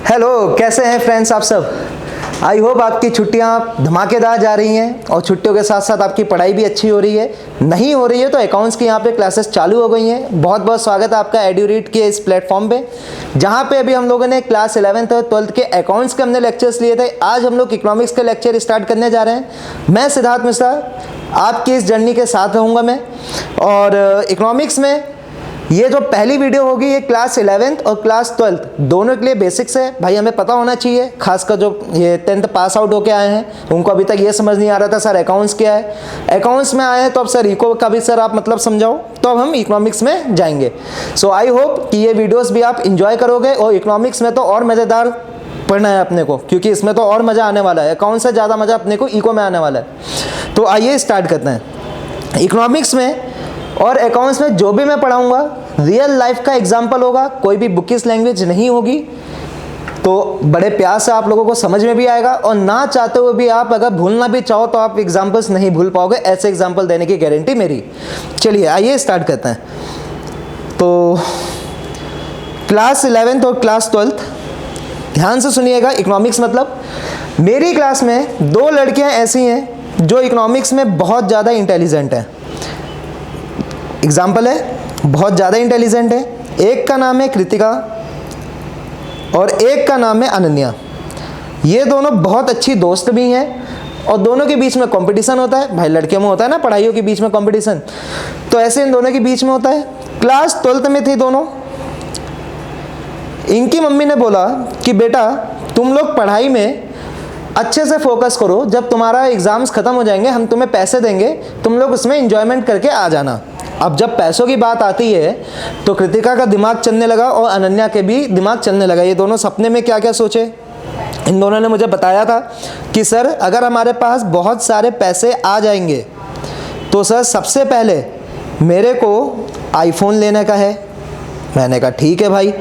Hello, कैसे हैं friends आप सब। आई होप आपकी छुट्टियां धमाकेदार जा रही हैं और छुट्टियों के साथ साथ आपकी पढ़ाई भी अच्छी हो रही है। नहीं हो रही है तो अकाउंट्स की यहाँ पे क्लासेस चालू हो गई हैं। बहुत बहुत स्वागत है आपका एड्यूरीड के इस प्लेटफॉर्म पे, जहाँ पे अभी हम लोगों ने क्लास 11th और 12th के अकाउंट्स के हमने लेक्चर्स लिए थे। आज हम लोग इकोनॉमिक्स के लेक्चर स्टार्ट करने जा रहे हैं। मैं सिद्धार्थ मिश्रा आपकी इस जर्नी के साथ रहूँगा मैं। और इकोनॉमिक्स में ये जो पहली वीडियो होगी ये क्लास 11th और क्लास 12th दोनों के लिए बेसिक्स है। भाई हमें पता होना चाहिए, खासकर जो ये 10th पास आउट होके आए हैं उनको अभी तक ये समझ नहीं आ रहा था सर अकाउंट्स क्या है। अकाउंट्स में आए हैं तो अब सर इको का भी सर आप मतलब समझाओ, तो अब हम इकोनॉमिक्स में जाएंगे। सो आई होप कि ये वीडियोज़ भी आप इंजॉय करोगे। और इकोनॉमिक्स में तो और मज़ेदार पढ़ना है अपने को, क्योंकि इसमें तो और मज़ा आने वाला है। अकाउंट से ज़्यादा मज़ा अपने को इको में आने वाला है। तो आइए स्टार्ट करते हैं। इकोनॉमिक्स में और अकाउंट्स में जो भी मैं पढ़ाऊंगा रियल लाइफ का एग्जाम्पल होगा, कोई भी बुकिश लैंग्वेज नहीं होगी। तो बड़े प्यार से आप लोगों को समझ में भी आएगा, और ना चाहते हुए भी आप अगर भूलना भी चाहो तो आप एग्जाम्पल्स नहीं भूल पाओगे। ऐसे एग्जाम्पल देने की गारंटी मेरी। चलिए आइए स्टार्ट करते हैं। तो क्लास 11th और क्लास 12th ध्यान से सुनिएगा। इकोनॉमिक्स मतलब मेरी क्लास में दो लड़कियां ऐसी हैं जो इकोनॉमिक्स में बहुत ज़्यादा इंटेलिजेंट हैं। एग्जाम्पल है, बहुत ज़्यादा इंटेलिजेंट है। एक का नाम है कृतिका और एक का नाम है अनन्या। ये दोनों बहुत अच्छी दोस्त भी हैं और दोनों के बीच में कंपटीशन होता है। भाई लड़कियों में होता है ना पढ़ाइयों के बीच में कंपटीशन, तो ऐसे इन दोनों के बीच में होता है। क्लास 12th में थी दोनों। इनकी मम्मी ने बोला कि बेटा तुम लोग पढ़ाई में अच्छे से फोकस करो, जब तुम्हारा एग्ज़ाम्स ख़त्म हो जाएंगे हम तुम्हें पैसे देंगे, तुम लोग उसमें एंजॉयमेंट करके आ जाना। अब जब पैसों की बात आती है तो कृतिका का दिमाग चलने लगा और अनन्या के भी दिमाग चलने लगा। ये दोनों सपने में क्या क्या सोचे। इन दोनों ने मुझे बताया था कि सर अगर हमारे पास बहुत सारे पैसे आ जाएंगे तो सर सबसे पहले मेरे को आईफोन लेने का है। मैंने कहा ठीक है भाई,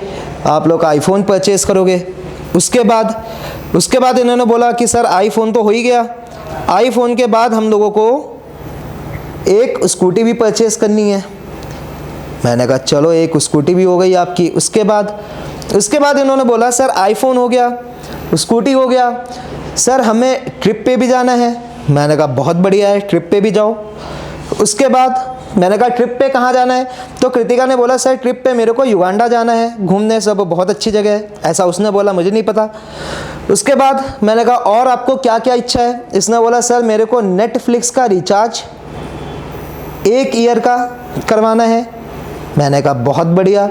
आप लोग आईफोन परचेज़ करोगे। उसके बाद इन्होंने बोला कि सर आईफोन तो हो ही गया, आईफोन के बाद हम लोगों को एक स्कूटी भी परचेज़ करनी है। मैंने कहा चलो एक स्कूटी भी हो गई आपकी। उसके बाद इन्होंने बोला सर आईफोन हो गया, स्कूटी हो गया, सर हमें ट्रिप पे भी जाना है। मैंने कहा बहुत बढ़िया है, ट्रिप पे भी जाओ। उसके बाद मैंने कहा ट्रिप पे कहाँ जाना है, तो कृतिका ने बोला सर ट्रिप पे मेरे को युगांडा जाना है घूमने, सब बहुत अच्छी जगह है, ऐसा उसने बोला, मुझे नहीं पता। उसके बाद मैंने कहा और आपको क्या क्या इच्छा है। इसने बोला सर मेरे को नेटफ्लिक्स का रिचार्ज 1 ईयर का करवाना है। मैंने कहा बहुत बढ़िया।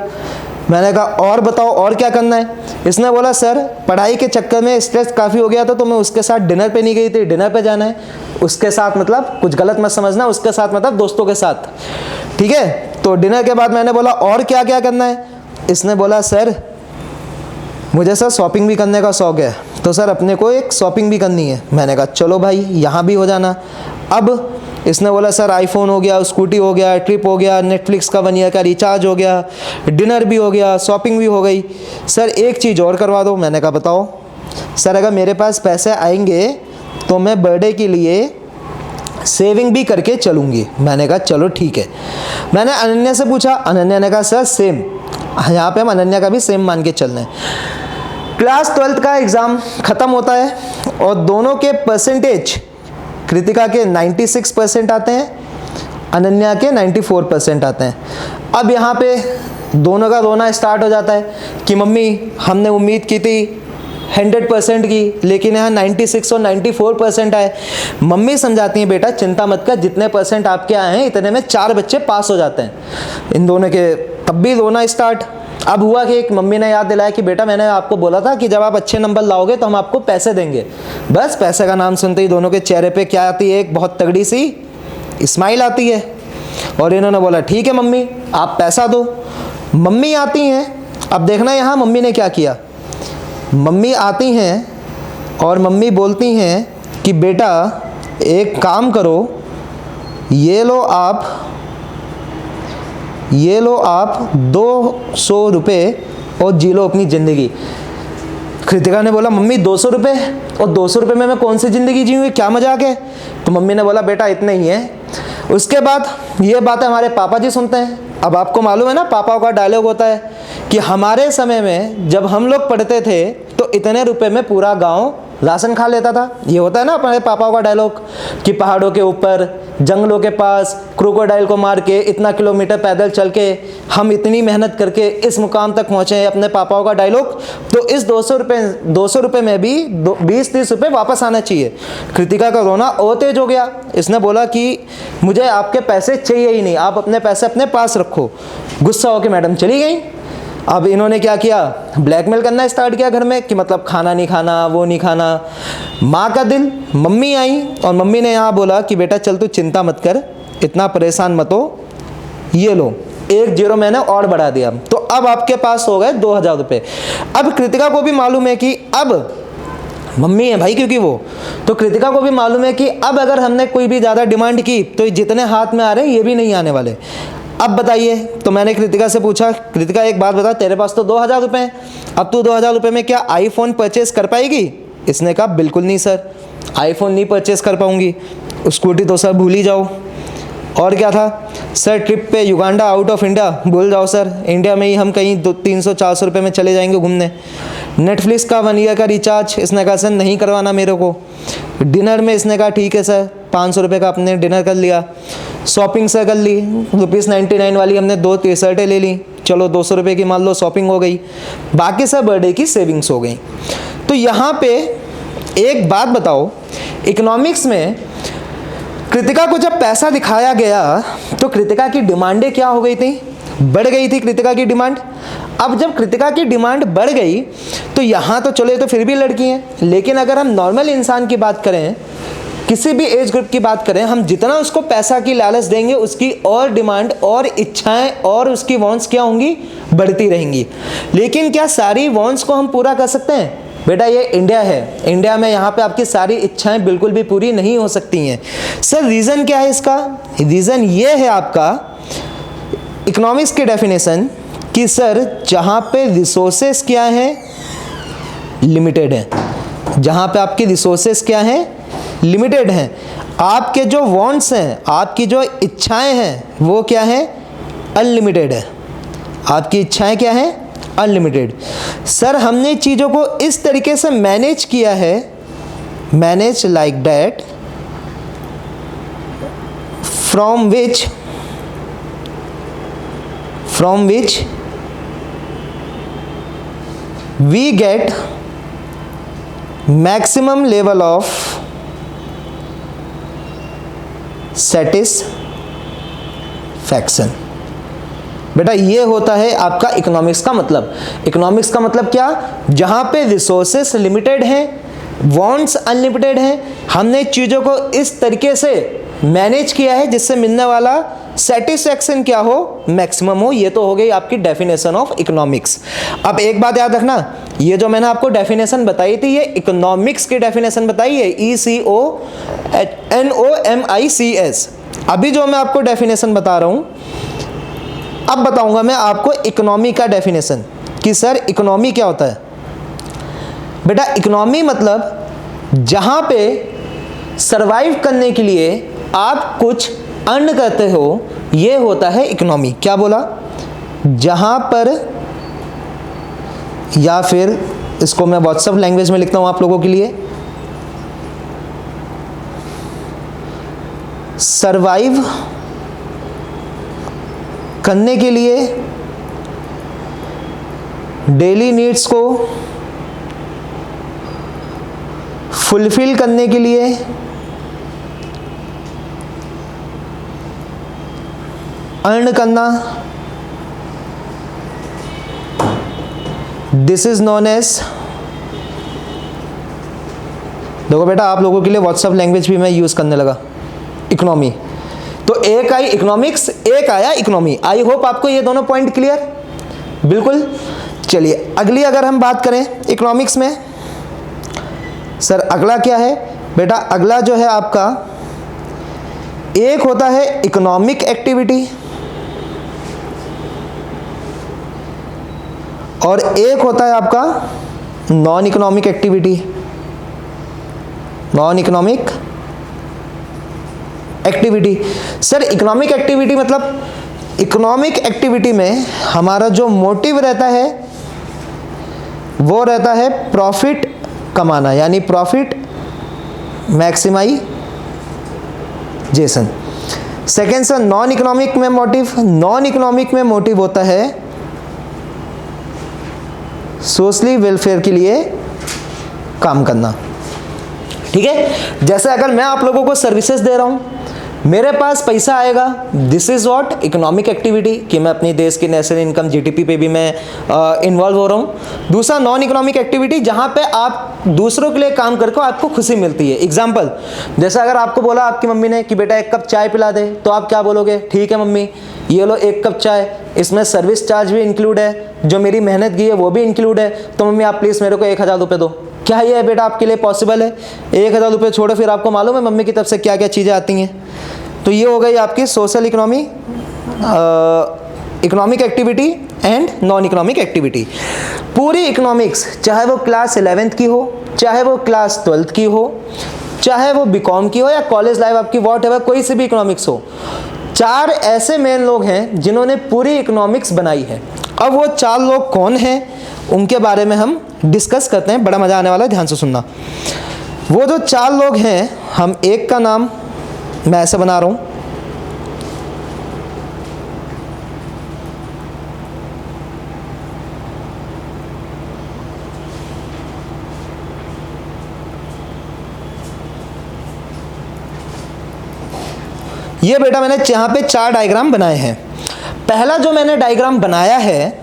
मैंने कहा और बताओ और क्या करना है। इसने बोला सर पढ़ाई के चक्कर में स्ट्रेस काफ़ी हो गया था तो मैं उसके साथ डिनर पे नहीं गई थी, डिनर पे जाना है। उसके साथ मतलब कुछ गलत मत समझना, उसके साथ मतलब दोस्तों के साथ, ठीक है। तो डिनर के बाद मैंने बोला और क्या क्या करना है। इसने बोला सर मुझे सर शॉपिंग भी करने का शौक़ है, तो सर अपने को एक शॉपिंग भी करनी है। मैंने कहा चलो भाई यहाँ भी हो जाना। अब इसने बोला सर आईफोन हो गया, स्कूटी हो गया, ट्रिप हो गया, नेटफ्लिक्स का 1 ईयर का रिचार्ज हो गया, डिनर भी हो गया, शॉपिंग भी हो गई, सर एक चीज़ और करवा दो। मैंने कहा बताओ। सर अगर मेरे पास पैसे आएंगे तो मैं बर्थडे के लिए सेविंग भी करके चलूँगी। मैंने कहा चलो ठीक है। मैंने अनन्या से पूछा, अनन्या ने कहा सर सेम, यहाँ पे हम अनन्या का भी सेम मान के चल रहे हैं। क्लास 12th का एग्ज़ाम ख़त्म होता है और दोनों के परसेंटेज कृतिका के 96% आते हैं, अनन्या के 94% आते हैं। अब यहाँ पे दोनों का रोना स्टार्ट हो जाता है कि मम्मी हमने उम्मीद की थी 100% की, लेकिन यहाँ 96 और 94% आए। मम्मी समझाती हैं बेटा चिंता मत कर, जितने परसेंट आपके आए हैं इतने में 4 बच्चे पास हो जाते हैं। इन दोनों के तब भी रोना स्टार्ट। अब हुआ कि एक मम्मी ने याद दिलाया कि बेटा मैंने आपको बोला था कि जब आप अच्छे नंबर लाओगे तो हम आपको पैसे देंगे। बस पैसे का नाम सुनते ही दोनों के चेहरे पे क्या आती है, एक बहुत तगड़ी सी स्माइल आती है। और इन्होंने बोला ठीक है मम्मी आप पैसा दो। मम्मी आती हैं। अब देखना यहाँ मम्मी ने क्या किया। मम्मी आती हैं और मम्मी बोलती हैं कि बेटा एक काम करो, ये लो आप 200 रुपये और जी लो अपनी ज़िंदगी। कृतिका ने बोला मम्मी 200 रुपये, और 200 रुपये में मैं कौन सी ज़िंदगी जीऊँगी, क्या मजाक है। तो मम्मी ने बोला बेटा इतने ही है। उसके बाद ये बातें हमारे पापा जी सुनते हैं। अब आपको मालूम है ना पापाओं का डायलॉग होता है कि हमारे समय में जब हम लोग पढ़ते थे तो इतने रुपए में पूरा गांव राशन खा लेता था। ये होता है ना हमारे पापाओं का डायलॉग कि पहाड़ों के ऊपर जंगलों के पास क्रोकोडाइल को मार के इतना किलोमीटर पैदल चल के हम इतनी मेहनत करके इस मुकाम तक पहुंचे हैं, अपने पापाओं का डायलॉग। तो इस 200 रुपये में भी 20-30 रुपये वापस आना चाहिए। कृतिका का रोना और तेज हो गया। इसने बोला कि मुझे आपके पैसे चाहिए ही नहीं, आप अपने पैसे अपने पास रखो। गुस्सा होकर मैडम चली गई। अब इन्होंने क्या किया, ब्लैकमेल करना स्टार्ट किया घर में कि मतलब खाना नहीं खाना, वो नहीं खाना। माँ का दिल, मम्मी आई और मम्मी ने यहाँ बोला कि बेटा चल तू चिंता मत कर, इतना परेशान मत हो, ये लो 1 0 मैंने और बढ़ा दिया, तो अब आपके पास हो गए 2000 रुपये। अब कृतिका को भी मालूम है कि अब मम्मी है भाई, क्योंकि वो तो कृतिका को भी मालूम है कि अब अगर हमने कोई भी ज़्यादा डिमांड की तो जितने हाथ में आ रहे हैं ये भी नहीं आने वाले। अब बताइए, तो मैंने कृतिका से पूछा, कृतिका एक बात बता, तेरे पास तो 2000 रुपये हैं, अब तू 2000 रुपये में क्या आईफोन परचेस कर पाएगी? इसने कहा बिल्कुल नहीं सर, आईफोन नहीं परचेस कर पाऊंगी, स्कूटी तो सर भूल ही जाओ। और क्या था सर, ट्रिप पे युगांडा आउट ऑफ इंडिया भूल जाओ सर, इंडिया में ही हम कहीं 300-400 रुपये में चले जाएंगे घूमने। नेटफ्लिक्स का 1 ईयर का रिचार्ज इसने कहा सर नहीं करवाना मेरे को। डिनर में इसने कहा ठीक है सर, 500 रुपये का अपने डिनर कर लिया। शॉपिंग से कर ली, ₹99 वाली हमने 2 टी-शर्टें ले ली, चलो 200 रुपये की मान लो शॉपिंग हो गई, बाकी सब बर्थडे की सेविंग्स हो गई। तो यहाँ पे एक बात बताओ, इकोनॉमिक्स में कृतिका को जब पैसा दिखाया गया तो कृतिका की डिमांडें क्या हो गई थी? बढ़ गई थी कृतिका की डिमांड। अब जब कृतिका की डिमांड बढ़ गई तो यहाँ तो चलो, तो फिर भी लड़की हैं, लेकिन अगर हम नॉर्मल इंसान की बात करें, किसी भी एज ग्रुप की बात करें, हम जितना उसको पैसा की लालच देंगे उसकी और डिमांड और इच्छाएं और उसकी वांट्स क्या होंगी? बढ़ती रहेंगी। लेकिन क्या सारी वांट्स को हम पूरा कर सकते हैं? बेटा ये इंडिया है, इंडिया में यहाँ पे आपकी सारी इच्छाएं बिल्कुल भी पूरी नहीं हो सकती हैं। सर रीज़न क्या है इसका? रीज़न ये है आपका इकोनॉमिक्स की डेफिनेशन कि सर जहाँ पे रिसोर्सेस क्या हैं? लिमिटेड हैं। जहाँ पे आपकी रिसोर्सेस क्या हैं? लिमिटेड हैं। आपके जो वांट्स हैं, आपकी जो इच्छाएं हैं, वो क्या है? अनलिमिटेड है। आपकी इच्छाएं क्या हैं? अनलिमिटेड। सर हमने चीज़ों को इस तरीके से मैनेज किया है, manage like that, from which we get maximum level of satisfaction. बेटा ये होता है आपका इकोनॉमिक्स का मतलब। इकोनॉमिक्स का मतलब क्या? जहां पे रिसोर्सेस लिमिटेड हैं, वांट्स अनलिमिटेड हैं, हमने चीज़ों को इस तरीके से मैनेज किया है जिससे मिलने वाला सेटिस्फैक्शन क्या हो? मैक्सिमम हो। ये तो हो गई आपकी डेफिनेशन ऑफ इकोनॉमिक्स। अब एक बात याद रखना, ये जो मैंने आपको डेफिनेशन बताई थी, ये इकोनॉमिक्स की डेफिनेशन बताई है, ECONOMICS। अभी जो मैं आपको डेफिनेशन बता रहा हूं, अब बताऊंगा मैं आपको इकोनॉमी का डेफिनेशन कि सर इकोनॉमी क्या होता है। बेटा इकोनॉमी मतलब जहां पे सरवाइव करने के लिए आप कुछ अर्न करते हो, ये होता है इकोनॉमी। क्या बोला? जहां पर, या फिर इसको मैं व्हाट्सएप लैंग्वेज में लिखता हूं आप लोगों के लिए, सरवाइव करने के लिए, डेली नीड्स को फुलफिल करने के लिए, अर्न करना, दिस इज नोन एज, देखो बेटा आप लोगों के लिए व्हाट्सएप लैंग्वेज भी मैं यूज करने लगा, इकोनॉमी। तो एक आई इकोनॉमिक्स, एक आया इकोनॉमी। आई होप आपको ये दोनों पॉइंट क्लियर? बिल्कुल। चलिए अगली अगर हम बात करें इकोनॉमिक्स में, सर अगला क्या है? बेटा अगला जो है आपका, एक होता है इकोनॉमिक एक्टिविटी और एक होता है आपका non economic activity. Non economic activity. Sir economic activity मतलब इकोनॉमिक एक्टिविटी में हमारा जो मोटिव रहता है वो रहता है प्रॉफिट कमाना, यानी profit maximization. Second sir, non economic में मोटिव होता है सोशली वेलफेयर के लिए काम करना। ठीक है, जैसे अगर मैं आप लोगों को सर्विसेज दे रहा हूं, मेरे पास पैसा आएगा, this is what economic activity, कि मैं अपने देश की नेशनल इनकम जीडीपी पे भी मैं इन्वॉल्व हो रहा हूँ। दूसरा नॉन इकोनॉमिक एक्टिविटी, जहाँ पे आप दूसरों के लिए काम करके आपको खुशी मिलती है। एग्जाम्पल, जैसे अगर आपको बोला आपकी मम्मी ने कि बेटा 1 कप चाय पिला दे, तो आप क्या बोलोगे? ठीक है मम्मी, ये लो 1 कप चाय, इसमें सर्विस चार्ज भी इंक्लूड है, जो मेरी मेहनत की है वो भी इंक्लूड है, तो मम्मी आप प्लीज़ मेरे को 1000 रुपये दो। क्या ये बेटा आपके लिए पॉसिबल है? 1000 रुपये छोड़ो, फिर आपको मालूम है मम्मी की तरफ से क्या क्या चीज़ें आती हैं। तो ये हो गई आपकी social economic activity and non economic activity. पूरी इकोनॉमिक्स, चाहे वो क्लास 11th की हो, चाहे वो क्लास 12th की हो, चाहे वो बीकॉम की हो या कॉलेज लाइफ आपकी वॉट एवर कोई सी भी इकोनॉमिक्स हो, 4 ऐसे मेन लोग हैं जिन्होंने पूरी इकोनॉमिक्स बनाई है। अब वो 4 लोग कौन हैं, उनके बारे में हम डिस्कस करते हैं, बड़ा मज़ा आने वाला है, ध्यान से सुनना। वो जो 4 लोग हैं, हम एक का नाम मैं ऐसे बना रहा हूं, ये बेटा मैंने यहाँ पे 4 डायग्राम बनाए हैं। पहला जो मैंने डायग्राम बनाया है,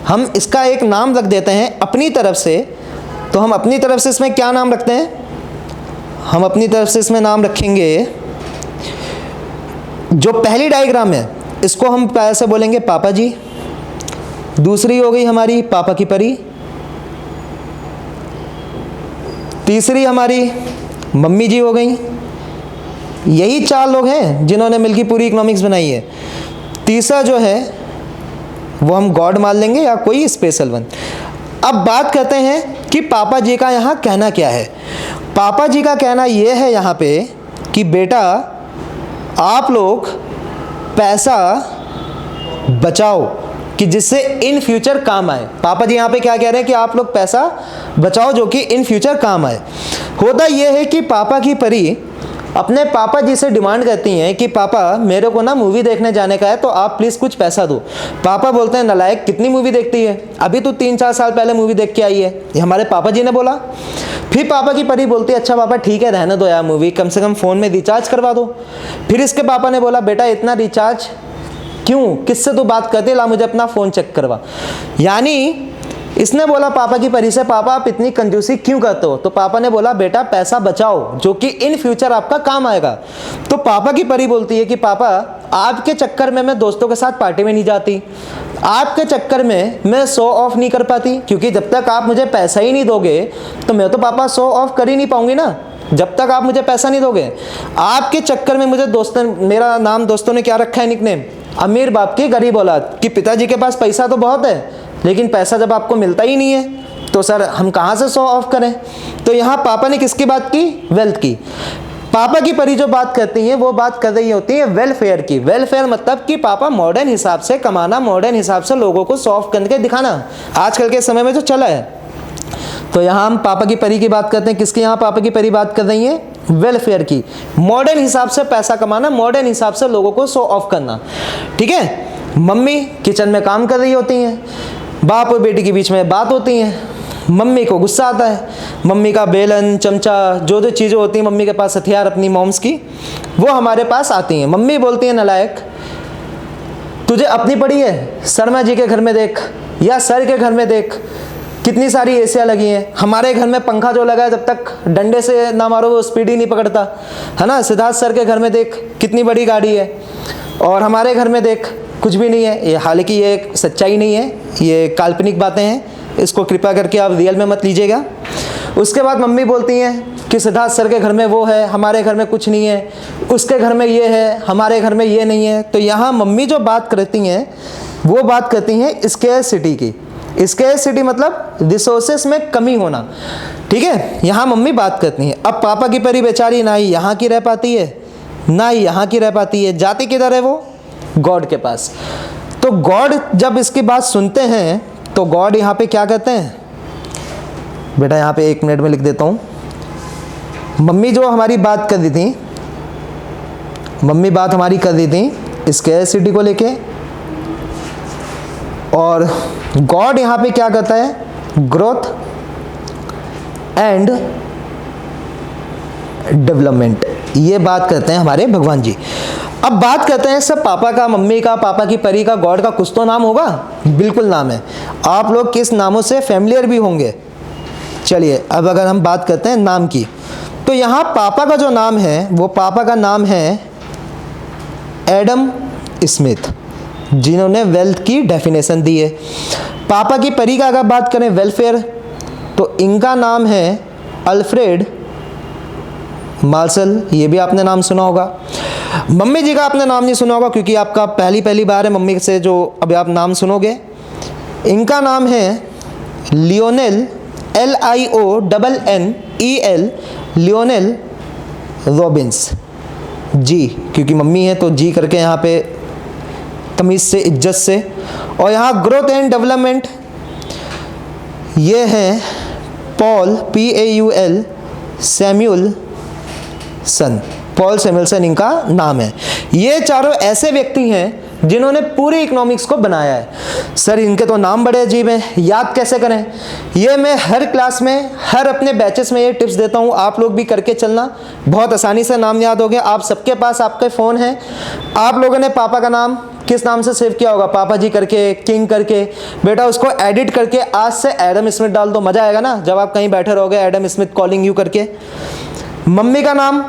हम इसका एक नाम रख देते हैं अपनी तरफ से। तो हम अपनी तरफ से इसमें क्या नाम रखते हैं? हम अपनी तरफ से इसमें नाम रखेंगे, जो पहली डायग्राम है इसको हम ऐसे बोलेंगे पापा जी, दूसरी हो गई हमारी पापा की परी, तीसरी हमारी मम्मी जी हो गई। यही 4 लोग हैं जिन्होंने मिलकर पूरी इकोनॉमिक्स बनाई है। तीसरा जो है वो हम गॉड मान लेंगे या कोई स्पेशल वन। अब बात करते हैं कि पापा जी का यहाँ कहना क्या है। पापा जी का कहना ये है यहाँ पे कि बेटा आप लोग पैसा बचाओ कि जिससे इन फ्यूचर काम आए। पापा जी यहाँ पे क्या कह रहे हैं कि आप लोग पैसा बचाओ जो कि इन फ्यूचर काम आए। होता यह है कि पापा की परी अपने पापा जी से डिमांड करती हैं कि पापा मेरे को ना मूवी देखने जाने का है, तो आप प्लीज़ कुछ पैसा दो। पापा बोलते हैं नलायक, कितनी मूवी देखती है, अभी तो 3-4 साल पहले मूवी देख के आई है, ये हमारे पापा जी ने बोला। फिर पापा की परी बोलती है अच्छा पापा ठीक है रहने दो यार मूवी, कम से कम फ़ोन में रिचार्ज करवा दो। फिर इसके पापा ने बोला बेटा इतना रिचार्ज क्यों, किससे तू बात करते, ला मुझे अपना फ़ोन चेक करवा। यानी इसने बोला पापा की परी से पापा आप इतनी कंजूसी क्यों करते हो? तो पापा ने बोला बेटा पैसा बचाओ जो कि इन फ्यूचर आपका काम आएगा। तो पापा की परी बोलती है कि पापा आपके चक्कर में मैं दोस्तों के साथ पार्टी में नहीं जाती, आपके चक्कर में मैं शो ऑफ नहीं कर पाती, क्योंकि जब तक आप मुझे पैसा ही नहीं दोगे तो मैं तो पापा शो ऑफ कर ही नहीं पाऊंगी ना, जब तक आप मुझे पैसा नहीं दोगे। आपके चक्कर में मुझे दोस्तों, मेरा नाम दोस्तों ने क्या रखा है निकनेम, अमीर बाप की गरीब औलाद, कि पिताजी के पास पैसा तो बहुत है लेकिन पैसा जब आपको मिलता ही नहीं है तो सर हम कहाँ से शो ऑफ करें। तो यहाँ पापा ने किसकी बात की, वेल्थ की। पापा की परी जो बात करती हैं वो बात कर रही होती है वेलफेयर की। वेलफेयर मतलब कि पापा मॉडर्न हिसाब से कमाना, मॉडर्न हिसाब से लोगों को शो ऑफ करके दिखाना, आजकल के समय में जो चला है। तो यहाँ हम पापा की परी की बात करते हैं, किसकी यहाँ पापा की परी बात कर रही है, वेलफेयर की। मॉडर्न हिसाब से पैसा कमाना, मॉडर्न हिसाब से लोगों को शो ऑफ करना, ठीक है। मम्मी किचन में काम कर रही होती हैं, बाप और बेटी के बीच में बात होती है, मम्मी को गुस्सा आता है, मम्मी का बेलन चमचा जो जो चीज़ें होती हैं मम्मी के पास हथियार अपनी मॉम्स की, वो हमारे पास आती हैं। मम्मी बोलती है नलायक तुझे अपनी पड़ी है, शर्मा जी के घर में देख या सर के घर में देख कितनी सारी एसियाँ लगी हैं, हमारे घर में पंखा जो लगा है जब तक डंडे से ना मारो वो स्पीड ही नहीं पकड़ता है ना। सिद्धार्थ सर के घर में देख कितनी बड़ी गाड़ी है, और हमारे घर में देख कुछ भी नहीं है। ये हालांकि ये एक सच्चाई नहीं है, ये काल्पनिक बातें हैं, इसको कृपया करके आप रियल में मत लीजिएगा। उसके बाद मम्मी बोलती हैं कि सिद्धार्थ सर के घर में वो है, हमारे घर में कुछ नहीं है, उसके घर में ये है, हमारे घर में ये नहीं है। तो यहाँ मम्मी जो बात करती हैं वो बात करती हैं स्केर्सिटी की। स्केर्सिटी मतलब रिसोर्सेस में कमी होना, ठीक है, यहाँ मम्मी बात करती हैं। अब पापा की परी बेचारी ना ही यहाँ की रह पाती है ना ही यहाँ की रह पाती है, जाती किधर है वो, गॉड के पास। तो गॉड जब इसकी बात सुनते हैं तो गॉड यहाँ पे क्या कहते हैं, बेटा यहाँ पे 1 मिनट में लिख देता हूँ। मम्मी जो हमारी बात कर रही थी, मम्मी बात हमारी कर रही थी स्कैरसिटी को लेके, और गॉड यहाँ पे क्या कहता है, ग्रोथ एंड डेवलपमेंट, ये बात करते हैं हमारे भगवान जी। अब बात करते हैं सब पापा का, मम्मी का, पापा की परी का, गॉड का कुछ तो नाम होगा, बिल्कुल नाम है। आप लोग किस नामों से फैमिलियर भी होंगे। चलिए अब अगर हम बात करते हैं नाम की, तो यहाँ पापा का जो नाम है वो पापा का नाम है एडम स्मिथ, जिन्होंने वेल्थ की डेफिनेशन दी है। पापा की परी का अगर बात करें वेलफेयर, तो इनका नाम है अल्फ्रेड मार्शल, ये भी आपने नाम सुना होगा। मम्मी जी का आपने नाम नहीं सुना होगा क्योंकि आपका पहली बार है मम्मी से जो अभी आप नाम सुनोगे। इनका नाम है लियोनेल, LIONNEL, लियोनेल रॉबिन्स जी, क्योंकि मम्मी है तो जी करके यहाँ पे तमीज़ से, इज्जत से। और यहाँ ग्रोथ एंड डेवलपमेंट ये हैं पॉल, PAUL सैमुएलसन, पॉल सैमुएलसन इनका नाम है। ये चारों ऐसे व्यक्ति हैं जिन्होंने पूरी इकोनॉमिक्स को बनाया है। सर इनके तो नाम बड़े अजीब हैं, याद कैसे करें? ये मैं हर क्लास में, हर अपने बैचेस में ये टिप्स देता हूँ, आप लोग भी करके चलना, बहुत आसानी से नाम याद हो गया। आप सबके पास आपके फ़ोन हैं, आप लोगों ने पापा का नाम किस नाम से सेव किया होगा, पापा जी करके, किंग करके। बेटा उसको एडिट करके आज से एडम स्मिथ डाल दो, मज़ा आएगा ना जब आप कहीं बैठे रहोगे, एडम स्मिथ कॉलिंग यू करके। मम्मी का नाम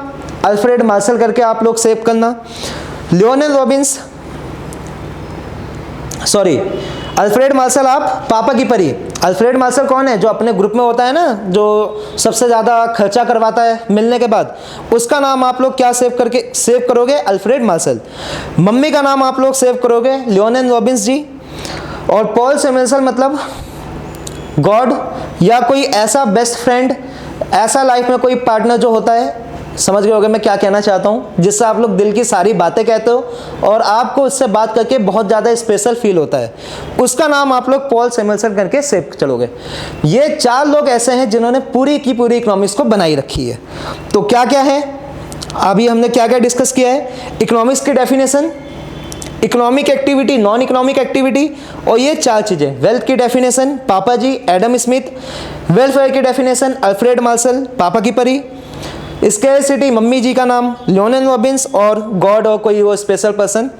अल्फ्रेड मार्शल करके आप लोग सेव करना। Lionel Robins, sorry Alfred Marshall, आप पापा की परी। अल्फ्रेड मार्शल कौन है? जो अपने ग्रुप में होता है ना, जो सबसे ज़्यादा खर्चा करवाता है मिलने के बाद, उसका नाम आप लोग क्या सेव करोगे? Alfred Marshall. मम्मी का नाम आप लोग सेव करोगे लियोनेल रॉबिन्स जी। और पॉल सैमुएलसन मतलब गॉड, या कोई ऐसा बेस्ट फ्रेंड, ऐसा लाइफ में कोई पार्टनर जो होता है, समझ गए होगे मैं क्या कहना चाहता हूँ, जिससे आप लोग दिल की सारी बातें कहते हो और आपको उससे बात करके बहुत ज़्यादा स्पेशल फील होता है, उसका नाम आप लोग पॉल सैमुएलसन करके सेव चलोगे। ये 4 लोग ऐसे हैं जिन्होंने पूरी की पूरी इकोनॉमिक्स को बनाई रखी है। तो क्या क्या है, अभी हमने क्या क्या डिस्कस किया है? इकोनॉमिक्स की definition, economic activity, non economic activity, और ये 4 चीज़ें। वेल्थ की डेफिनेशन पापा जी एडम स्मिथ, वेलफेयर की डेफिनेशन अल्फ्रेड मार्शल पापा की परी, स्कैरसिटी मम्मी जी का नाम लियोनेल रॉबिन्स, और गॉड और कोई वो स्पेशल पर्सन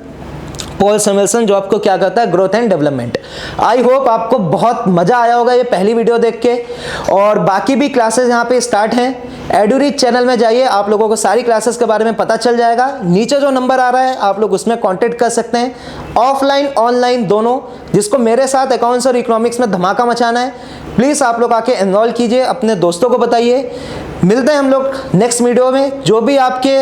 पॉल सैमुएलसन, जो आपको क्या करता है, growth and development. I hope आपको बहुत मज़ा आया होगा ये पहली वीडियो देख के, और बाकी भी क्लासेस यहाँ पे स्टार्ट हैं। एडुरीच चैनल में जाइए, आप लोगों को सारी क्लासेस के बारे में पता चल जाएगा। नीचे जो नंबर आ रहा है आप लोग उसमें कॉन्टेक्ट कर सकते हैं, ऑफलाइन ऑनलाइन दोनों। जिसको मेरे साथ अकाउंट्स और इकोनॉमिक्स में धमाका मचाना है, प्लीज़ आप लोग आके एनरोल कीजिए, अपने दोस्तों को बताइए। मिलते हैं हम लोग नेक्स्ट वीडियो में। जो भी आपके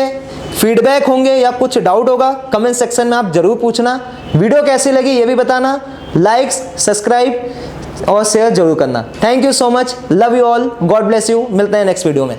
फीडबैक होंगे या कुछ डाउट होगा कमेंट सेक्शन में आप जरूर पूछना। वीडियो कैसी लगी ये भी बताना, लाइक्स, सब्सक्राइब और शेयर जरूर करना। Thank you so much, love you all, God bless you. मिलते हैं नेक्स्ट वीडियो में।